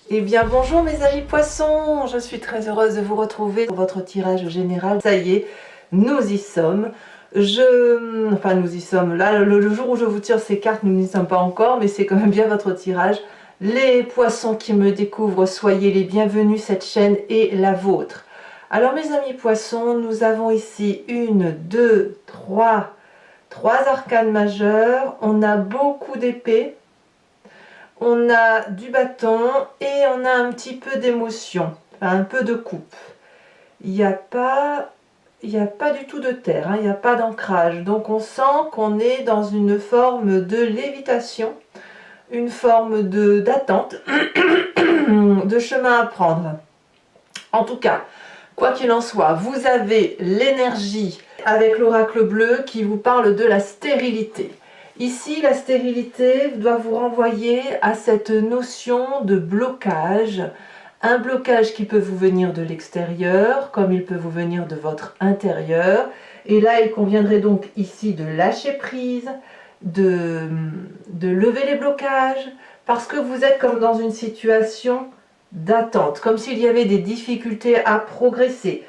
Eh bien bonjour mes amis poissons, je suis très heureuse de vous retrouver pour votre tirage général. Ça y est, nous y sommes. Enfin nous y sommes, là le jour où je vous tire ces cartes, nous n'y sommes pas encore, mais c'est quand même bien votre tirage. Les poissons qui me découvrent, soyez les bienvenus, cette chaîne est la vôtre. Alors mes amis poissons, nous avons ici trois arcanes majeures, on a beaucoup d'épées. On a du bâton et on a un petit peu d'émotion, enfin, un peu de coupe. Il n'y a pas du tout de terre, hein, il n'y a pas d'ancrage. Donc on sent qu'on est dans une forme de lévitation, une forme d'attente, de chemin à prendre. En tout cas, quoi qu'il en soit, vous avez l'énergie avec l'oracle bleu qui vous parle de la stérilité. Ici, la stérilité doit vous renvoyer à cette notion de blocage, un blocage qui peut vous venir de l'extérieur, comme il peut vous venir de votre intérieur. Et là, il conviendrait donc ici de lâcher prise, de lever les blocages, parce que vous êtes comme dans une situation d'attente, comme s'il y avait des difficultés à progresser.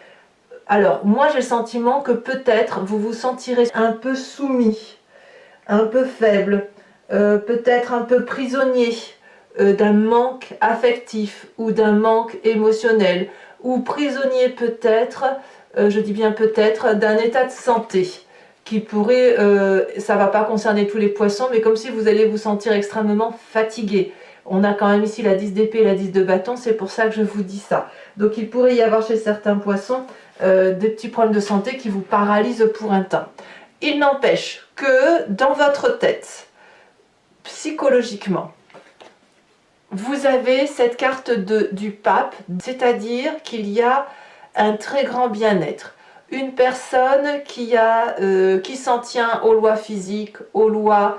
Alors, moi j'ai le sentiment que peut-être vous vous sentirez un peu soumis, un peu faible, peut-être un peu prisonnier d'un manque affectif ou d'un manque émotionnel, ou prisonnier peut-être, je dis bien peut-être, d'un état de santé qui pourrait, ça ne va pas concerner tous les poissons, mais comme si vous allez vous sentir extrêmement fatigué. On a quand même ici la 10 d'épée et la 10 de bâton, c'est pour ça que je vous dis ça. Donc il pourrait y avoir chez certains poissons des petits problèmes de santé qui vous paralysent pour un temps. Il n'empêche que dans votre tête, psychologiquement, vous avez cette carte du pape, c'est-à-dire qu'il y a un très grand bien-être. Une personne qui s'en tient aux lois physiques, aux lois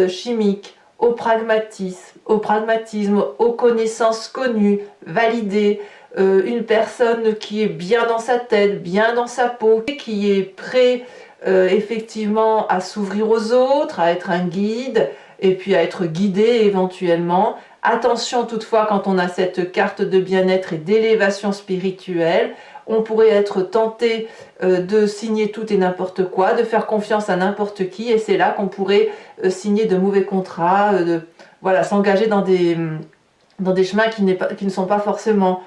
chimiques, au pragmatisme, aux connaissances connues, validées, une personne qui est bien dans sa tête, bien dans sa peau, qui est prêt effectivement à s'ouvrir aux autres, à être un guide, et puis à être guidé éventuellement. Attention toutefois, quand on a cette carte de bien-être et d'élévation spirituelle, on pourrait être tenté de signer tout et n'importe quoi, de faire confiance à n'importe qui, et c'est là qu'on pourrait signer de mauvais contrats, voilà, s'engager dans des chemins qui ne sont pas forcément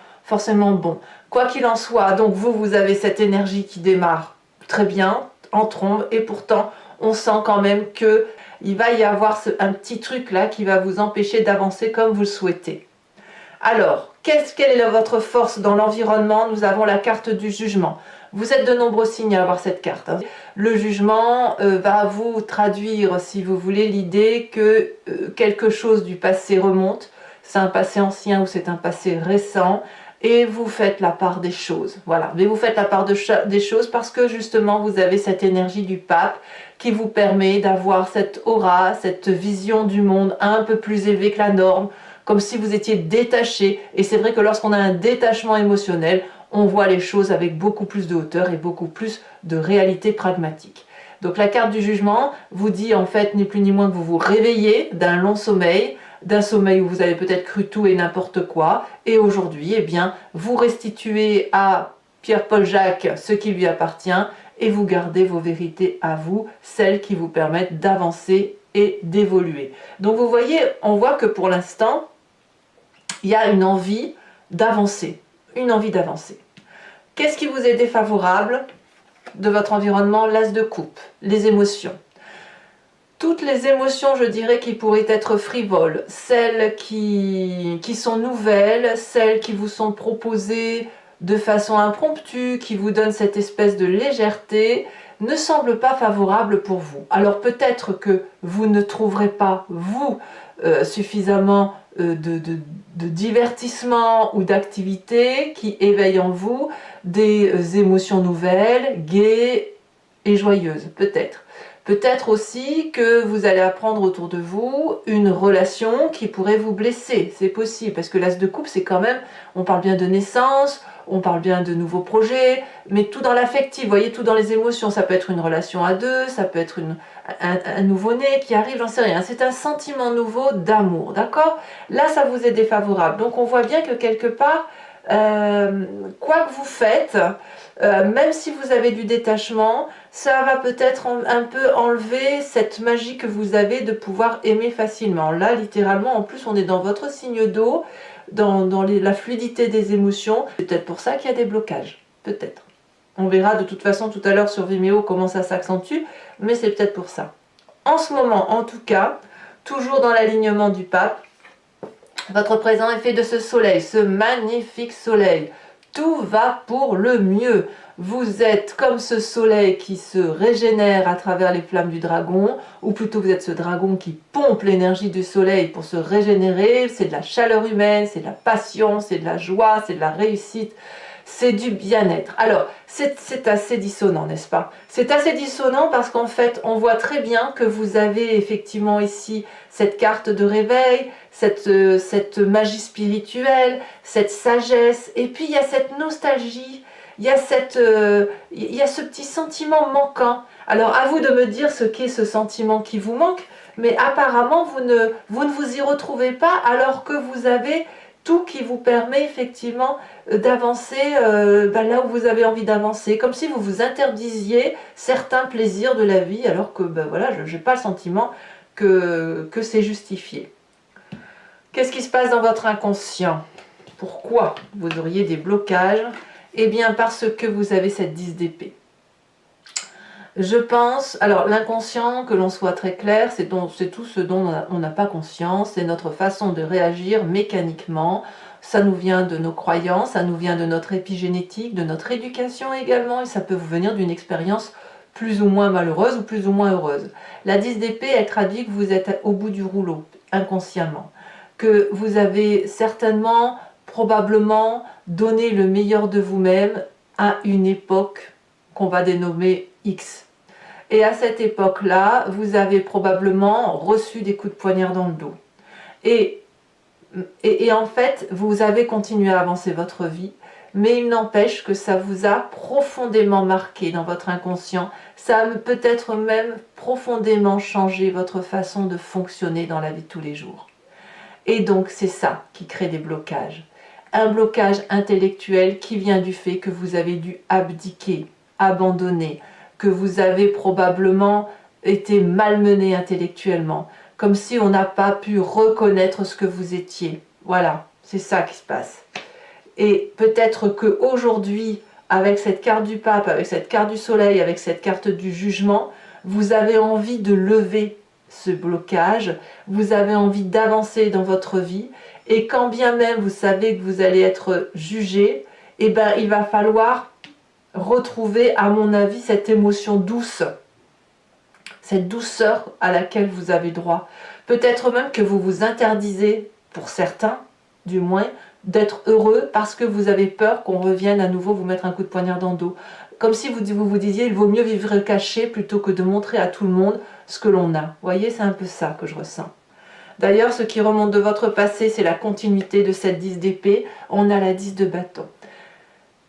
bons. Quoi qu'il en soit, donc vous avez cette énergie qui démarre très bien, en trombe, et pourtant on sent quand même que il va y avoir un petit truc là qui va vous empêcher d'avancer comme vous le souhaitez. Alors, quelle est votre force dans l'environnement? Nous avons la carte du jugement. Vous êtes de nombreux signes à avoir cette carte. Le jugement va vous traduire, si vous voulez, l'idée que quelque chose du passé remonte. C'est un passé ancien ou c'est un passé récent. Et vous faites la part des choses. Voilà, mais vous faites la part des choses parce que justement vous avez cette énergie du pape qui vous permet d'avoir cette aura, cette vision du monde un peu plus élevée que la norme, comme si vous étiez détaché. Et c'est vrai que lorsqu'on a un détachement émotionnel, on voit les choses avec beaucoup plus de hauteur et beaucoup plus de réalité pragmatique. Donc la carte du jugement vous dit en fait ni plus ni moins que vous vous réveillez d'un long sommeil, d'un sommeil où vous avez peut-être cru tout et n'importe quoi, et aujourd'hui, eh bien, vous restituez à Pierre-Paul Jacques ce qui lui appartient, et vous gardez vos vérités à vous, celles qui vous permettent d'avancer et d'évoluer. Donc vous voyez, on voit que pour l'instant, il y a une envie d'avancer, Qu'est-ce qui vous est défavorable de votre environnement? L'as de coupe, les émotions. Toutes les émotions, je dirais, qui pourraient être frivoles, celles qui sont nouvelles, celles qui vous sont proposées de façon impromptue, qui vous donnent cette espèce de légèreté, ne semblent pas favorables pour vous. Alors peut-être que vous ne trouverez pas, vous, suffisamment de divertissement ou d'activité qui éveillent en vous des émotions nouvelles, gaies et joyeuses, peut-être. Peut-être aussi que vous allez apprendre autour de vous une relation qui pourrait vous blesser. C'est possible, parce que l'as de coupe, c'est quand même, on parle bien de naissance, on parle bien de nouveaux projets, mais tout dans l'affectif, vous voyez, tout dans les émotions. Ça peut être une relation à deux, ça peut être un nouveau-né qui arrive, j'en sais rien. C'est un sentiment nouveau d'amour, d'accord? Là, ça vous est défavorable. Donc, on voit bien que quelque part, quoi que vous faites, même si vous avez du détachement, ça va peut-être un peu enlever cette magie que vous avez de pouvoir aimer facilement. Là, littéralement, en plus, on est dans votre signe d'eau, dans la fluidité des émotions. C'est peut-être pour ça qu'il y a des blocages, peut-être. On verra de toute façon tout à l'heure sur Vimeo comment ça s'accentue, mais c'est peut-être pour ça. En ce moment, en tout cas, toujours dans l'alignement du pape, votre présent est fait de ce soleil, ce magnifique soleil. Tout va pour le mieux. Vous êtes comme ce soleil qui se régénère à travers les flammes du dragon, ou plutôt vous êtes ce dragon qui pompe l'énergie du soleil pour se régénérer. C'est de la chaleur humaine, c'est de la passion, c'est de la joie, c'est de la réussite, c'est du bien-être. Alors, c'est assez dissonant, n'est-ce pas? C'est assez dissonant parce qu'en fait, on voit très bien que vous avez effectivement ici cette carte de réveil, cette magie spirituelle, cette sagesse, et puis il y a cette nostalgie, il y a ce petit sentiment manquant. Alors à vous de me dire ce qu'est ce sentiment qui vous manque, mais apparemment vous ne vous y retrouvez pas alors que vous avez tout qui vous permet effectivement d'avancer là où vous avez envie d'avancer, comme si vous vous interdisiez certains plaisirs de la vie alors que voilà, je n'ai pas le sentiment que c'est justifié. Qu'est-ce qui se passe dans votre inconscient? Pourquoi vous auriez des blocages? Eh bien parce que vous avez cette 10 d'épée. Je pense, alors l'inconscient, que l'on soit très clair, c'est tout ce dont on n'a pas conscience, c'est notre façon de réagir mécaniquement. Ça nous vient de nos croyances, ça nous vient de notre épigénétique, de notre éducation également, et ça peut vous venir d'une expérience plus ou moins malheureuse ou plus ou moins heureuse. La 10 d'épée, elle traduit que vous êtes au bout du rouleau, inconsciemment. Que vous avez certainement, probablement, donné le meilleur de vous-même à une époque qu'on va dénommer X. Et à cette époque-là, vous avez probablement reçu des coups de poignard dans le dos. Et en fait, vous avez continué à avancer votre vie, mais il n'empêche que ça vous a profondément marqué dans votre inconscient. Ça a peut-être même profondément changé votre façon de fonctionner dans la vie de tous les jours. Et donc, c'est ça qui crée des blocages. Un blocage intellectuel qui vient du fait que vous avez dû abdiquer, abandonner, que vous avez probablement été malmené intellectuellement, comme si on n'a pas pu reconnaître ce que vous étiez. Voilà, c'est ça qui se passe. Et peut-être qu'aujourd'hui, avec cette carte du pape, avec cette carte du soleil, avec cette carte du jugement, vous avez envie de lever ce blocage, vous avez envie d'avancer dans votre vie, et quand bien même vous savez que vous allez être jugé, eh ben, il va falloir retrouver, à mon avis, cette émotion douce, cette douceur à laquelle vous avez droit. Peut-être même que vous vous interdisez, pour certains du moins, d'être heureux parce que vous avez peur qu'on revienne à nouveau vous mettre un coup de poignard dans le dos. Comme si vous disiez, il vaut mieux vivre caché plutôt que de montrer à tout le monde ce que l'on a. Vous voyez, c'est un peu ça que je ressens. D'ailleurs, ce qui remonte de votre passé, c'est la continuité de cette 10 d'épée. On a la 10 de bâton.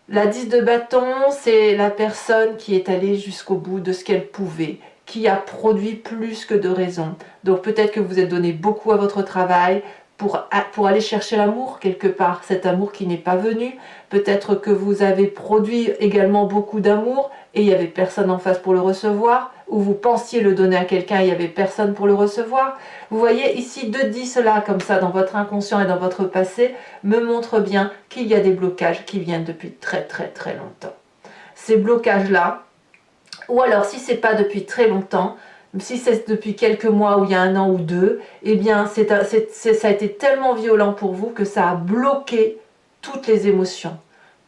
La 10 de bâton, c'est la personne qui est allée jusqu'au bout de ce qu'elle pouvait, qui a produit plus que de raison. Donc peut-être que vous êtes donné beaucoup à votre travail pour aller chercher l'amour quelque part, cet amour qui n'est pas venu. Peut-être que vous avez produit également beaucoup d'amour et il n'y avait personne en face pour le recevoir, ou vous pensiez le donner à quelqu'un et il n'y avait personne pour le recevoir. Vous voyez ici 2-10 là, comme ça, dans votre inconscient et dans votre passé, me montrent bien qu'il y a des blocages qui viennent depuis très très très longtemps. Ces blocages-là, ou alors si ce n'est pas depuis très longtemps, si c'est depuis quelques mois ou il y a 1 an ou 2, eh bien ça a été tellement violent pour vous que ça a bloqué toutes les émotions,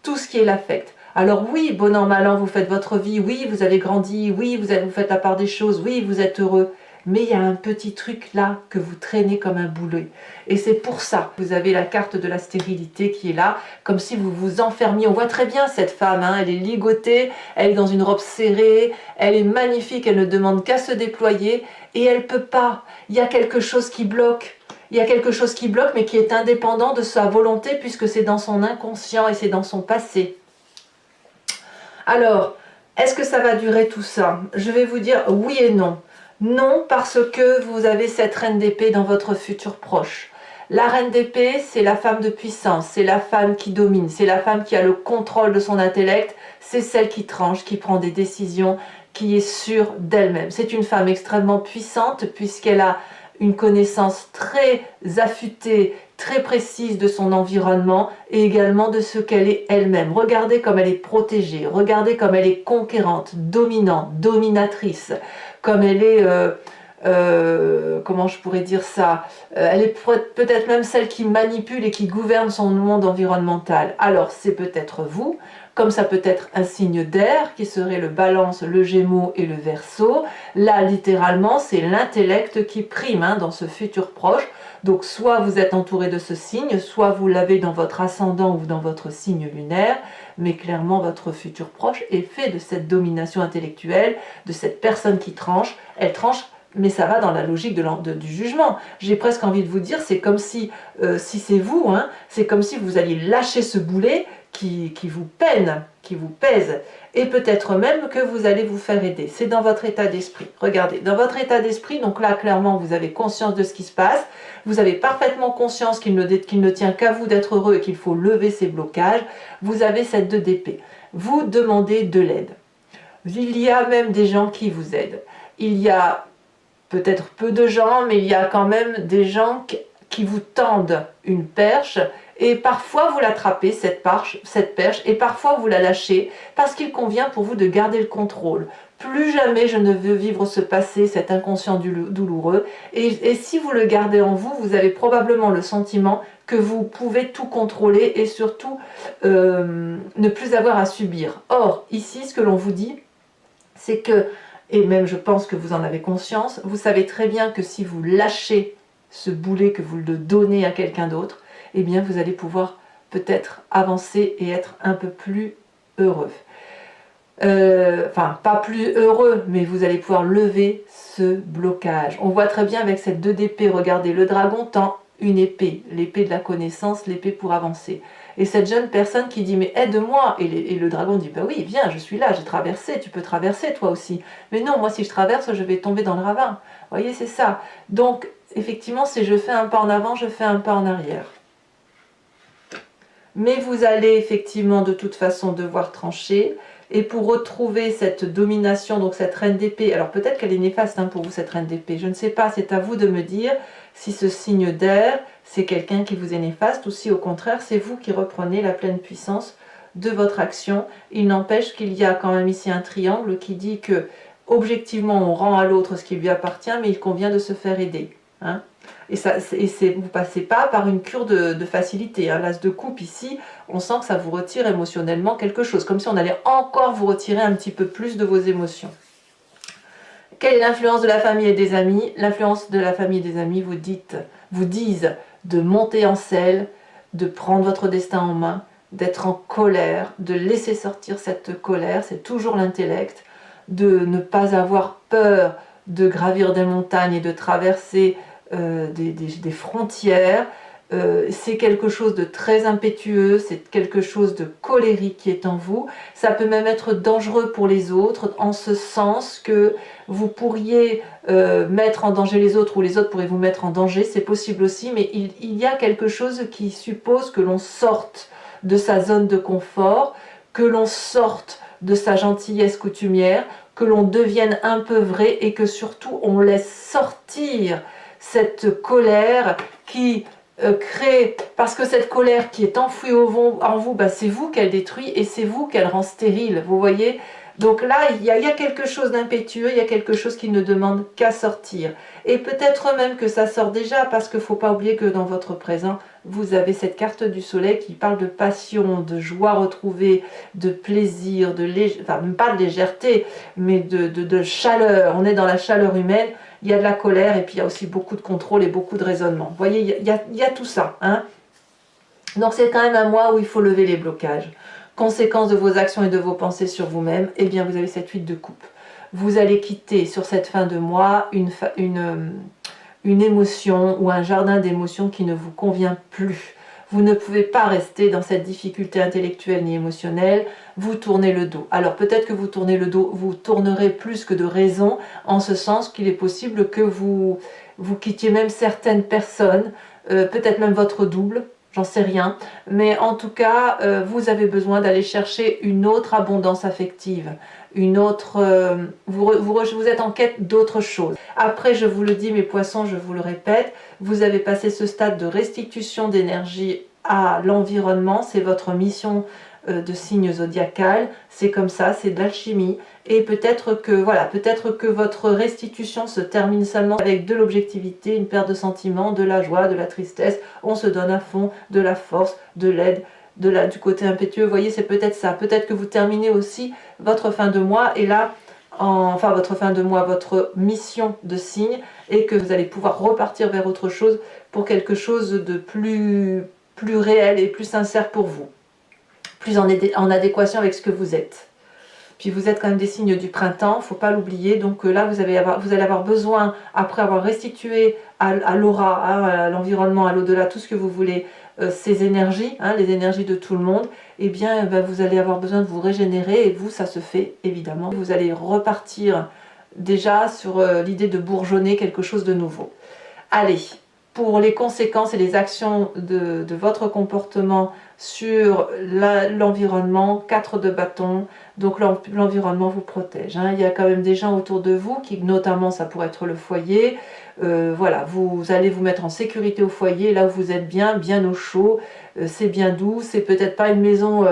tout ce qui est l'affect. Alors oui, bon an, mal an, vous faites votre vie, oui, vous avez grandi, oui, vous faites la part des choses, oui, vous êtes heureux, mais il y a un petit truc là que vous traînez comme un boulet. Et c'est pour ça que vous avez la carte de la stérilité qui est là, comme si vous vous enfermiez. On voit très bien cette femme, hein, elle est ligotée, elle est dans une robe serrée, elle est magnifique, elle ne demande qu'à se déployer, et elle ne peut pas. Il y a quelque chose qui bloque. Il y a quelque chose qui bloque, mais qui est indépendant de sa volonté, puisque c'est dans son inconscient et c'est dans son passé. Alors, est-ce que ça va durer tout ça? Je vais vous dire oui et non. Non, parce que vous avez cette reine d'épée dans votre futur proche. La reine d'épée, c'est la femme de puissance, c'est la femme qui domine, c'est la femme qui a le contrôle de son intellect, c'est celle qui tranche, qui prend des décisions, qui est sûre d'elle-même. C'est une femme extrêmement puissante puisqu'elle a une connaissance très affûtée, très précise de son environnement et également de ce qu'elle est elle-même. Regardez comme elle est protégée, regardez comme elle est conquérante, dominante, dominatrice, comme elle est... comment je pourrais dire ça, elle est peut-être même celle qui manipule et qui gouverne son monde environnemental. Alors c'est peut-être vous, comme ça peut être un signe d'air qui serait le Balance, le Gémeaux et le Verseau. Là littéralement c'est l'intellect qui prime hein, dans ce futur proche. Donc soit vous êtes entouré de ce signe, soit vous l'avez dans votre ascendant ou dans votre signe lunaire, mais clairement votre futur proche est fait de cette domination intellectuelle, de cette personne qui tranche. Elle tranche, mais ça va dans la logique du jugement. J'ai presque envie de vous dire, c'est comme si c'est vous, hein, c'est comme si vous alliez lâcher ce boulet qui vous peine, qui vous pèse, et peut-être même que vous allez vous faire aider. C'est dans votre état d'esprit. Regardez, dans votre état d'esprit, donc là, clairement, vous avez conscience de ce qui se passe, vous avez parfaitement conscience qu'il ne tient qu'à vous d'être heureux et qu'il faut lever ces blocages, vous avez cette 2 d'épée. Vous demandez de l'aide. Il y a même des gens qui vous aident. Il y a peut-être peu de gens, mais il y a quand même des gens qui vous tendent une perche et parfois vous l'attrapez, cette perche, et parfois vous la lâchez parce qu'il convient pour vous de garder le contrôle. Plus jamais je ne veux vivre ce passé, cet inconscient douloureux, et si vous le gardez en vous, vous avez probablement le sentiment que vous pouvez tout contrôler et surtout ne plus avoir à subir. Or, ici, ce que l'on vous dit, c'est que et même je pense que vous en avez conscience, vous savez très bien que si vous lâchez ce boulet, que vous le donnez à quelqu'un d'autre, eh bien vous allez pouvoir peut-être avancer et être un peu plus heureux. Enfin, pas plus heureux, mais vous allez pouvoir lever ce blocage. On voit très bien avec cette 2 d'épée, regardez, le dragon tend une épée, l'épée de la connaissance, l'épée pour avancer. Et cette jeune personne qui dit « mais aide-moi » et le dragon dit « bah oui, viens, je suis là, j'ai traversé, tu peux traverser toi aussi. » Mais non, moi si je traverse, je vais tomber dans le ravin. Vous voyez, c'est ça. Donc, effectivement, si je fais un pas en avant, je fais un pas en arrière. Mais vous allez effectivement de toute façon devoir trancher. Et pour retrouver cette domination, donc cette reine d'épée, alors peut-être qu'elle est néfaste hein, pour vous cette reine d'épée, je ne sais pas, c'est à vous de me dire si ce signe d'air, c'est quelqu'un qui vous est néfaste ou si au contraire c'est vous qui reprenez la pleine puissance de votre action. Il n'empêche qu'il y a quand même ici un triangle qui dit que objectivement on rend à l'autre ce qui lui appartient, mais il convient de se faire aider. Hein. Et vous ne passez pas par une cure de facilité. Hein. L'as de coupe ici, on sent que ça vous retire émotionnellement quelque chose, comme si on allait encore vous retirer un petit peu plus de vos émotions. Quelle est l'influence de la famille et des amis? L'influence de la famille et des amis vous disent de monter en selle, de prendre votre destin en main, d'être en colère, de laisser sortir cette colère, c'est toujours l'intellect, de ne pas avoir peur de gravir des montagnes et de traverser des frontières. C'est quelque chose de très impétueux, c'est quelque chose de colérique qui est en vous. Ça peut même être dangereux pour les autres, en ce sens que vous pourriez mettre en danger les autres ou les autres pourraient vous mettre en danger, c'est possible aussi, mais il y a quelque chose qui suppose que l'on sorte de sa zone de confort, que l'on sorte de sa gentillesse coutumière, que l'on devienne un peu vrai et que surtout on laisse sortir cette colère qui crée, parce que cette colère qui est enfouie en vous, bah, c'est vous qu'elle détruit et c'est vous qu'elle rend stérile, vous voyez. Donc là, il y a quelque chose d'impétueux, il y a quelque chose qui ne demande qu'à sortir. Et peut-être même que ça sort déjà, parce qu'il ne faut pas oublier que dans votre présent, vous avez cette carte du soleil qui parle de passion, de joie retrouvée, de plaisir, enfin même pas de légèreté, mais de chaleur. On est dans la chaleur humaine, il y a de la colère et puis il y a aussi beaucoup de contrôle et beaucoup de raisonnement. Vous voyez, il y a tout ça. Hein. Donc c'est quand même un mois où il faut lever les blocages. Conséquence de vos actions et de vos pensées sur vous-même, eh bien vous avez cette 8 de coupe. Vous allez quitter sur cette fin de mois une émotion ou un jardin d'émotions qui ne vous convient plus. Vous ne pouvez pas rester dans cette difficulté intellectuelle ni émotionnelle, vous tournez le dos. Alors peut-être que vous tournez le dos, vous tournerez plus que de raison, en ce sens qu'il est possible que vous quittiez même certaines personnes, peut-être même votre double, j'en sais rien, mais en tout cas, vous avez besoin d'aller chercher une autre abondance affective, une autre, vous êtes en quête d'autre chose. Après, je vous le dis, mes poissons, je vous le répète, vous avez passé ce stade de restitution d'énergie à l'environnement, c'est votre mission de signe zodiacal, c'est comme ça, c'est de l'alchimie, et peut-être que voilà, peut-être que votre restitution se termine seulement avec de l'objectivité, une perte de sentiments, de la joie, de la tristesse, on se donne à fond, de la force, de l'aide, du côté impétueux, vous voyez, c'est peut-être ça, peut-être que vous terminez aussi votre fin de mois, et là, enfin votre fin de mois, votre mission de signe, et que vous allez pouvoir repartir vers autre chose, pour quelque chose de plus réel et plus sincère pour vous, plus en adéquation avec ce que vous êtes. Puis vous êtes quand même des signes du printemps, il ne faut pas l'oublier. Donc là, vous allez avoir besoin, après avoir restitué à l'aura, à l'environnement, à l'au-delà, tout ce que vous voulez, ces énergies, les énergies de tout le monde, eh bien vous allez avoir besoin de vous régénérer, et vous, ça se fait évidemment. Vous allez repartir déjà sur l'idée de bourgeonner quelque chose de nouveau. Allez, pour les conséquences et les actions de votre comportement sur l'environnement, 4 de bâton, donc l'environnement vous protège. Hein. Il y a quand même des gens autour de vous, qui notamment ça pourrait être le foyer, voilà, vous allez vous mettre en sécurité au foyer, là où vous êtes bien au chaud, c'est bien doux, c'est peut-être pas une maison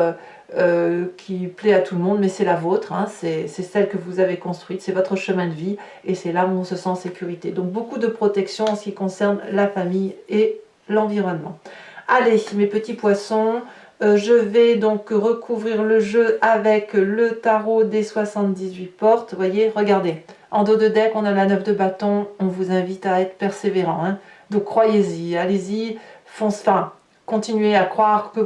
qui plaît à tout le monde, mais c'est la vôtre, hein, c'est celle que vous avez construite, c'est votre chemin de vie, et c'est là où on se sent en sécurité. Donc beaucoup de protection en ce qui concerne la famille et l'environnement. Allez, mes petits poissons, je vais donc recouvrir le jeu avec le tarot des 78 portes. Vous voyez, regardez, en dos de deck, on a la 9 de bâton, on vous invite à être persévérant. Hein. Donc croyez-y, allez-y, continuez à croire que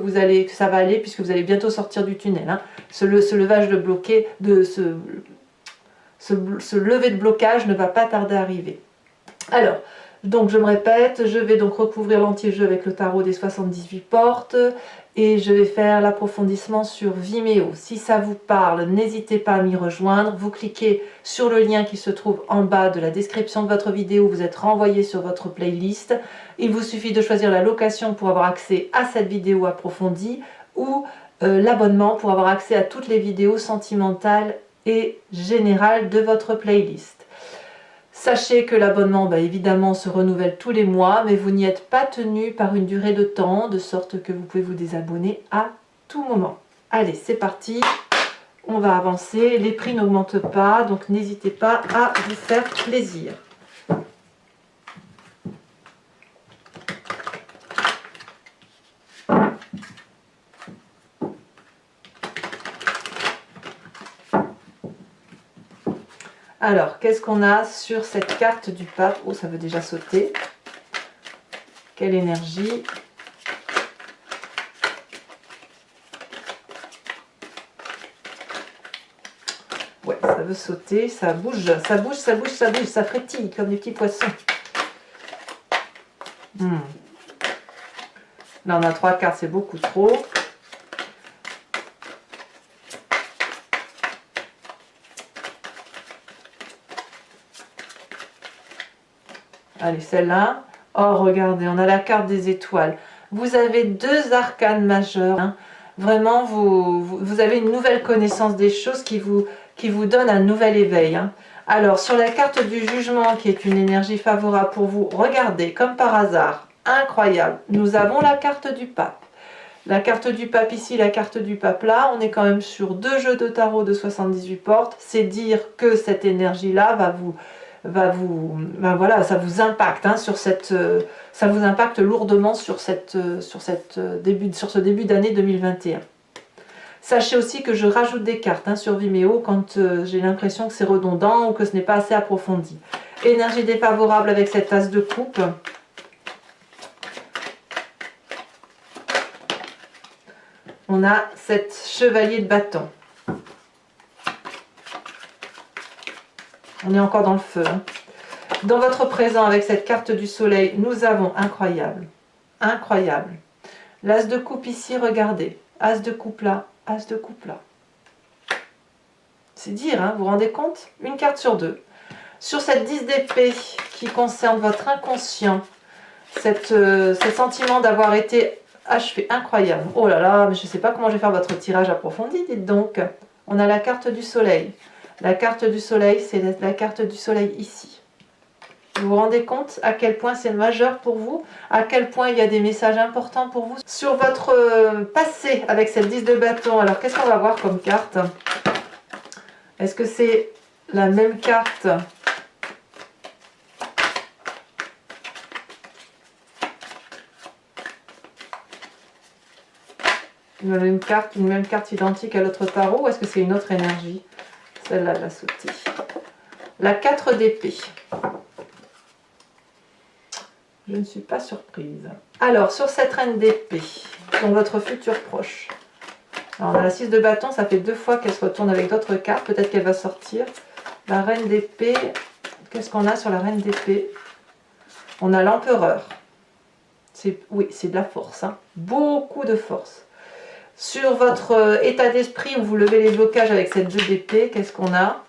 ça va aller, puisque vous allez bientôt sortir du tunnel. Hein. Ce levage de bloqué, ce lever de blocage ne va pas tarder à arriver. Alors, donc je me répète, je vais donc recouvrir l'anti-jeu avec le tarot des 78 portes, et je vais faire l'approfondissement sur Vimeo. Si ça vous parle, n'hésitez pas à m'y rejoindre. Vous cliquez sur le lien qui se trouve en bas de la description de votre vidéo, vous êtes renvoyé sur votre playlist. Il vous suffit de choisir la location pour avoir accès à cette vidéo approfondie, ou l'abonnement pour avoir accès à toutes les vidéos sentimentales et générales de votre playlist. Sachez que l'abonnement, évidemment, se renouvelle tous les mois, mais vous n'y êtes pas tenu par une durée de temps, de sorte que vous pouvez vous désabonner à tout moment. Allez, c'est parti, on va avancer, les prix n'augmentent pas, donc n'hésitez pas à vous faire plaisir. Alors, qu'est-ce qu'on a sur cette carte du pape? Oh, ça veut déjà sauter. Quelle énergie! Ouais, ça veut sauter, ça bouge, ça bouge, ça bouge, ça bouge, ça frétille comme des petits poissons. Là, on a 3 cartes, c'est beaucoup trop. Allez, celle-là. Oh, regardez, on a la carte des étoiles. Vous avez 2 arcanes majeurs. Hein. Vraiment, vous avez une nouvelle connaissance des choses qui vous donne un nouvel éveil. Hein. Alors, sur la carte du jugement, qui est une énergie favorable pour vous, regardez, comme par hasard, incroyable, nous avons la carte du pape. La carte du pape ici, la carte du pape là, on est quand même sur 2 jeux de tarot de 78 portes. C'est dire que cette énergie-là ben voilà, ça vous impacte hein, ça vous impacte lourdement sur ce début d'année 2021. Sachez aussi que je rajoute des cartes hein, sur Vimeo quand j'ai l'impression que c'est redondant ou que ce n'est pas assez approfondi. Énergie défavorable avec cette as de coupe. On a cette chevalier de bâton. On est encore dans le feu. Hein. Dans votre présent, avec cette carte du soleil, nous avons incroyable. Incroyable. L'as de coupe ici, regardez. As de coupe là, as de coupe là. C'est dire, hein, vous vous rendez compte? Une carte sur deux. Sur cette 10 d'épée qui concerne votre inconscient, ce sentiment d'avoir été achevé, incroyable. Oh là là, mais je ne sais pas comment je vais faire votre tirage approfondi, dites donc. On a la carte du soleil. La carte du soleil, c'est la carte du soleil ici. Vous vous rendez compte à quel point c'est majeur pour vous, à quel point il y a des messages importants pour vous. Sur votre passé avec cette 10 de bâton, alors qu'est-ce qu'on va voir comme carte? Est-ce que c'est la même carte? Une même carte identique à l'autre tarot, ou est-ce que c'est une autre énergie? Celle-là, la sautée. La 4 d'épée. Je ne suis pas surprise. Alors, sur cette reine d'épée, donc votre futur proche. Alors, on a la 6 de bâton, ça fait 2 fois qu'elle se retourne avec d'autres cartes. Peut-être qu'elle va sortir. La reine d'épée, qu'est-ce qu'on a sur la reine d'épée? On a l'empereur. Oui, c'est de la force. Hein. Beaucoup de force. Sur votre état d'esprit où vous levez les blocages avec cette 2 d'épée, qu'est-ce qu'on a?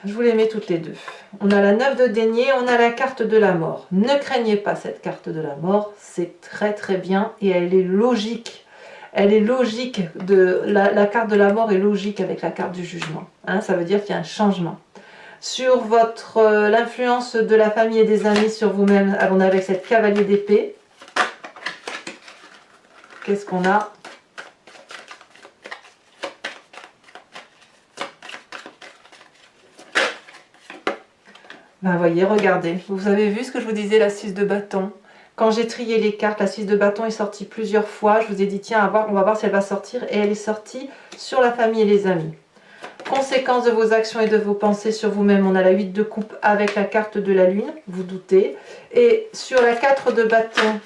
Je vous les mets toutes les deux. On a la 9 de denier, on a la carte de la mort. Ne craignez pas cette carte de la mort, c'est très très bien et elle est logique. Elle est logique, la carte de la mort est logique avec la carte du jugement. Hein, ça veut dire qu'il y a un changement. Sur l'influence de la famille et des amis sur vous-même, on est avec cette cavalier d'épée. Qu'est-ce qu'on a? Ben voyez, regardez, vous avez vu ce que je vous disais, la 6 de bâton. Quand j'ai trié les cartes, la 6 de bâton est sortie plusieurs fois. Je vous ai dit, tiens, on va voir si elle va sortir. Et elle est sortie sur la famille et les amis. Conséquence de vos actions et de vos pensées sur vous-même, on a la 8 de coupe avec la carte de la lune, vous doutez. Et sur la 4 de bâton,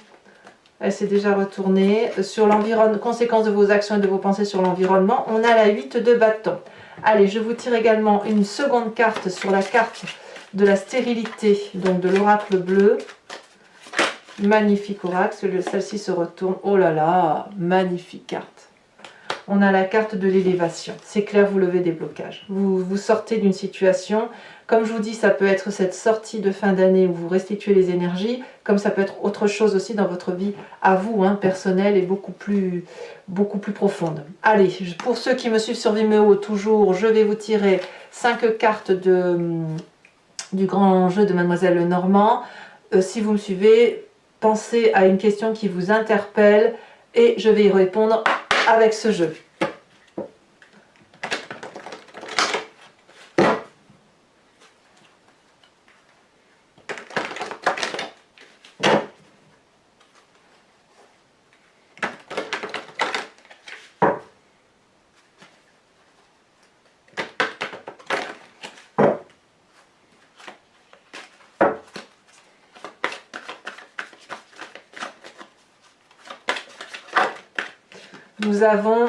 elle s'est déjà retournée. Sur l'environnement, conséquence de vos actions et de vos pensées sur l'environnement, on a la 8 de bâton. Allez, je vous tire également une seconde carte sur la carte de la stérilité, donc de l'oracle bleu. Magnifique oracle, celle-ci se retourne. Oh là là, magnifique carte. On a la carte de l'élévation. C'est clair, vous levez des blocages. Vous sortez d'une situation. Comme je vous dis, ça peut être cette sortie de fin d'année où vous restituez les énergies, comme ça peut être autre chose aussi dans votre vie à vous, hein, personnelle et beaucoup plus profonde. Allez, pour ceux qui me suivent sur Vimeo, toujours, je vais vous tirer 5 cartes du grand jeu de Mademoiselle Lenormand. Si vous me suivez, pensez à une question qui vous interpelle et je vais y répondre avec ce jeu. Nous avons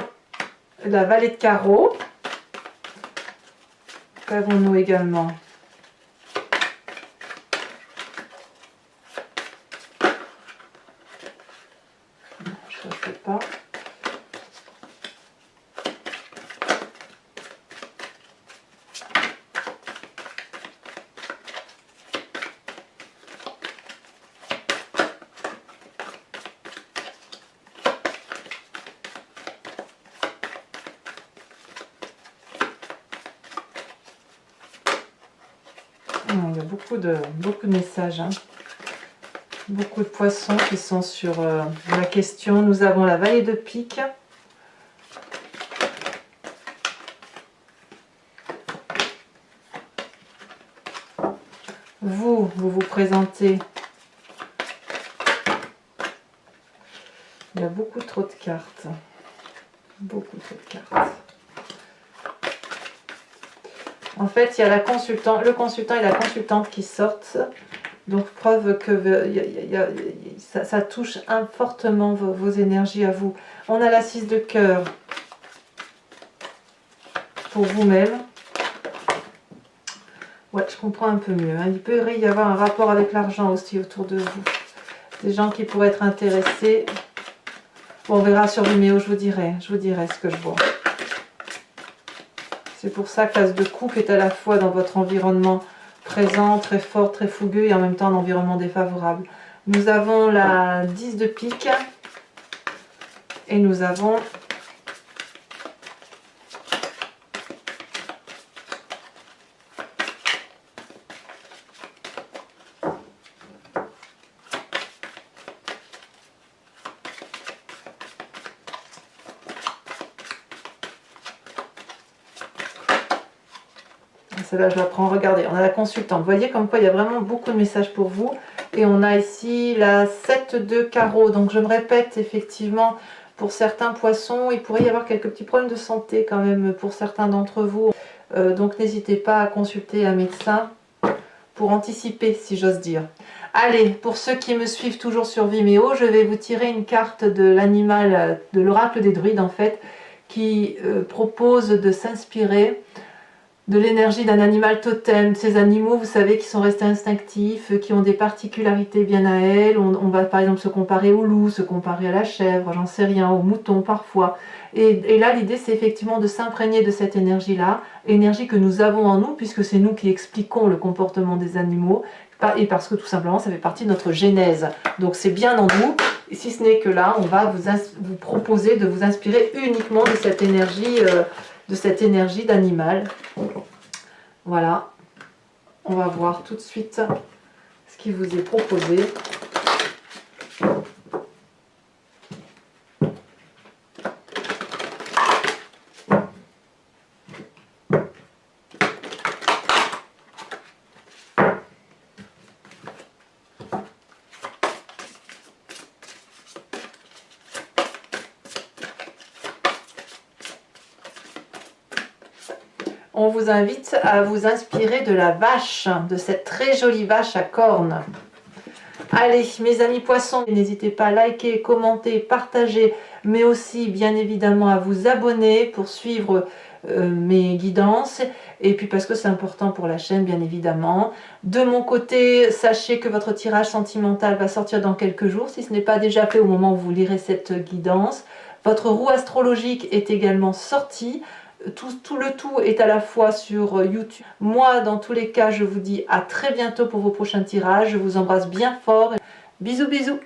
la vallée de carreaux. Qu'avons-nous également? Je ne sais pas. Il y a beaucoup de messages, hein. Beaucoup de poissons qui sont sur la question. Nous avons la vallée de pique. vous présentez. Il y a beaucoup trop de cartes. Beaucoup trop de cartes. En fait, il y a le consultant et la consultante qui sortent. Donc, preuve que ça touche fortement vos énergies à vous. On a la 6 de cœur pour vous-même. Ouais, je comprends un peu mieux. Hein. Il peut y avoir un rapport avec l'argent aussi autour de vous. Des gens qui pourraient être intéressés. Bon, on verra sur Vimeo, je vous dirai ce que je vois. C'est pour ça que l'as de coupe est à la fois dans votre environnement présent, très fort, très fougueux et en même temps un environnement défavorable. Nous avons la 10 de pique et nous avons celle-là, je la prends. Regardez, on a la consultante. Vous voyez comme quoi il y a vraiment beaucoup de messages pour vous. Et on a ici la 7 de carreau. Donc je me répète, effectivement, pour certains poissons, il pourrait y avoir quelques petits problèmes de santé quand même pour certains d'entre vous. Donc n'hésitez pas à consulter un médecin pour anticiper, si j'ose dire. Allez, pour ceux qui me suivent toujours sur Vimeo, je vais vous tirer une carte de l'animal, de l'oracle des druides en fait, qui propose de s'inspirer de l'énergie d'un animal totem. Ces animaux, vous savez, qui sont restés instinctifs, qui ont des particularités bien à elles. On va par exemple se comparer au loup, se comparer à la chèvre, j'en sais rien, au mouton parfois. Et là, l'idée, c'est effectivement de s'imprégner de cette énergie-là, énergie que nous avons en nous, puisque c'est nous qui expliquons le comportement des animaux, et parce que tout simplement, ça fait partie de notre genèse. Donc c'est bien en nous, et si ce n'est que là, on va vous proposer de vous inspirer uniquement de cette énergie d'animal. Voilà, on va voir tout de suite ce qui vous est proposé. On vous invite à vous inspirer de la vache, de cette très jolie vache à cornes. Allez, mes amis poissons, n'hésitez pas à liker, commenter, partager, mais aussi bien évidemment à vous abonner pour suivre mes guidances, et puis parce que c'est important pour la chaîne, bien évidemment. De mon côté, sachez que votre tirage sentimental va sortir dans quelques jours, si ce n'est pas déjà fait au moment où vous lirez cette guidance. Votre roue astrologique est également sortie. Tout le tout est à la fois sur YouTube. Moi, dans tous les cas, je vous dis à très bientôt pour vos prochains tirages. Je vous embrasse bien fort. Bisous, bisous.